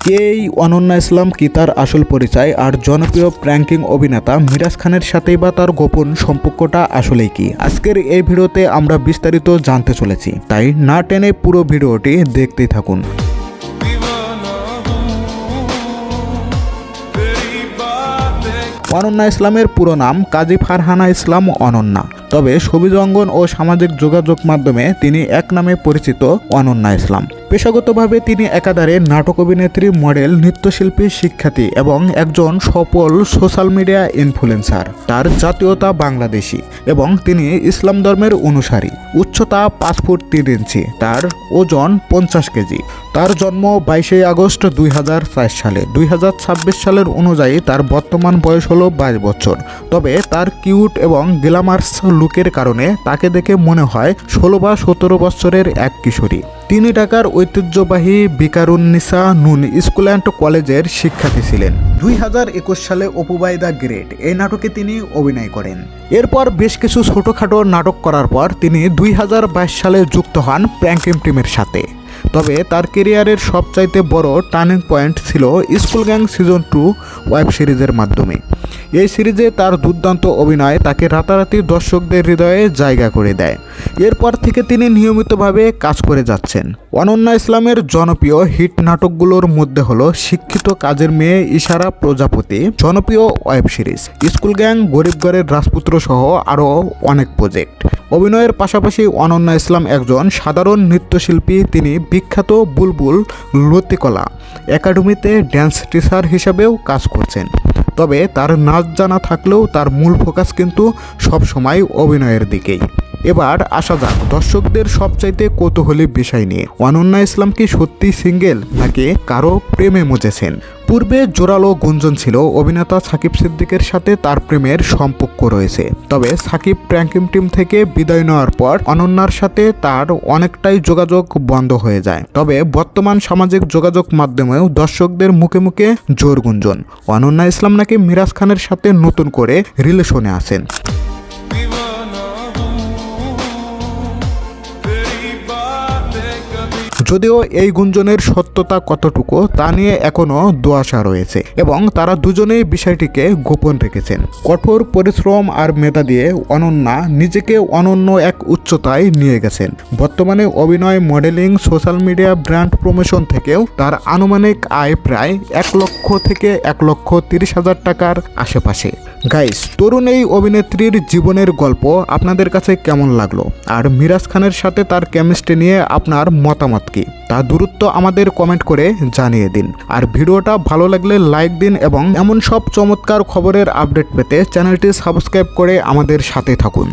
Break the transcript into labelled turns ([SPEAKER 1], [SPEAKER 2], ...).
[SPEAKER 1] কে এই অনন্যা ইসলাম, কি তার আসল পরিচয়, আর জনপ্রিয় প্র্যাঙ্কিং অভিনেতা মিরাজ খানের সাথেই বা তার গোপন সম্পর্কটা আসলেই কি? আজকের এই ভিডিওতে আমরা বিস্তারিত জানতে চলেছি, তাই না টেনে পুরো ভিডিওটি দেখতেই থাকুন। অনন্যা ইসলামের পুরো নাম কাজী ফারহানা ইসলাম অনন্যা, তবে ছবি অঙ্গন ও সামাজিক যোগাযোগ মাধ্যমে তিনি এক নামে পরিচিত অনন্যা ইসলাম। পেশাগতভাবে তিনি একাধারে নাটক অভিনেত্রী, মডেল, নৃত্যশিল্পী, শিক্ষার্থী এবং একজন সফল সোশ্যাল মিডিয়া ইনফ্লুয়েন্সার। তার জাতীয়তা বাংলাদেশি এবং তিনি ইসলাম ধর্মের অনুসারী। উচ্চতা 5 ফুট 3 ইঞ্চি, তার ওজন 50 কেজি। তার জন্ম 22 আগস্ট 2004 সালে। 2026 সালের অনুযায়ী তার বর্তমান বয়স হলো 22 বছর। তবে তার কিউট এবং গ্ল্যামারাস লুকের কারণে তাকে দেখে মনে হয় 16 বা 17 বছরের এক কিশোরী। তিনি ঢাকার ঐতিহ্যবাহী বিকারুন্নিসা নুন স্কুল অ্যান্ড কলেজের শিক্ষার্থী ছিলেন। 2021 সালে অপু বাই দ্য গ্রেট এই নাটকে তিনি অভিনয় করেন। এরপর বেশ কিছু ছোটোখাটো নাটক করার পর তিনি 2022 সালে যুক্ত হন প্র্যাঙ্কিং টিমের সাথে। তবে তার কেরিয়ারের সবচাইতে বড় টার্নিং পয়েন্ট ছিল স্কুল গ্যাং সিজন 2 ওয়েব সিরিজের মাধ্যমে। এই সিরিজে তার দুর্দান্ত অভিনয় তাকে রাতারাতি দর্শকদের হৃদয়ে জায়গা করে দেয়। এরপর থেকে তিনি নিয়মিতভাবে কাজ করে যাচ্ছেন। অনন্যা ইসলামের জনপ্রিয় হিট নাটকগুলোর মধ্যে হলো শিক্ষিত কাজের মেয়ে, ইশারা, প্রজাপতি, জনপ্রিয় ওয়েব সিরিজ, স্কুল গ্যাং, গরিব ঘরের রাজপুত্র সহ আরও অনেক প্রজেক্ট। অভিনয়ের পাশাপাশি অনন্যা ইসলাম একজন সাধারণ নৃত্যশিল্পী। তিনি বিখ্যাত বুলবুল লতিকলা একাডেমিতে ড্যান্স টিচার হিসাবেও কাজ করছেন। তবে তার নাচ জানা থাকলেও তার মূল ফোকাস কিন্তু সবসময় অভিনয়ের দিকেই। এবার আসা যাক দর্শকদের সবচাইতে কৌতূহলী বিষয় নিয়ে। অনন্যা ইসলাম কি সত্যি সিঙ্গেল নাকি কারো প্রেমে মজেছেন? পূর্বে জোরালো গুঞ্জন ছিল অভিনেতা সাকিব সিদ্দিকের সাথে তার প্রেমের সম্পর্ক রয়েছে। তবে সাকিব প্র্যাঙ্কিং টিম থেকে বিদায় নেওয়ার পর অনন্যার সাথে তার অনেকটাই যোগাযোগ বন্ধ হয়ে যায়। তবে বর্তমান সামাজিক যোগাযোগ মাধ্যমেও দর্শকদের মুখে মুখে জোর গুঞ্জন অনন্যা ইসলাম নাকি মিরাজ খানের সাথে নতুন করে রিলেশনে আছেন। যদিও এই গুঞ্জনের সত্যতা কতটুকু তা নিয়ে এখনও ধোঁয়াশা রয়েছে এবং তারা দুজনেই বিষয়টিকে গোপন রেখেছেন। কঠোর পরিশ্রম আর মেধা দিয়ে অনন্যা নিজেকে অনন্য এক উচ্চতায় নিয়ে গেছেন। বর্তমানে অভিনয়, modelling, social media, brand promotion থেকেও তার আনুমানিক আয় প্রায় 1 লক্ষ থেকে 1,30,000 টাকার আশেপাশে। গাইস, তরুণ এই অভিনেত্রীর জীবনের গল্প আপনাদের কাছে কেমন লাগলো? আর মিরাজ খানের সাথে তার কেমিস্ট্রি নিয়ে আপনার মতামত কি তা দ্রুত আমাদের কমেন্ট করে জানিয়ে দিন। আর ভিডিওটা ভালো লাগলে লাইক দিন এবং এমন সব চমৎকার খবরের আপডেট পেতে চ্যানেলটি সাবস্ক্রাইব করে আমাদের সাথে থাকুন।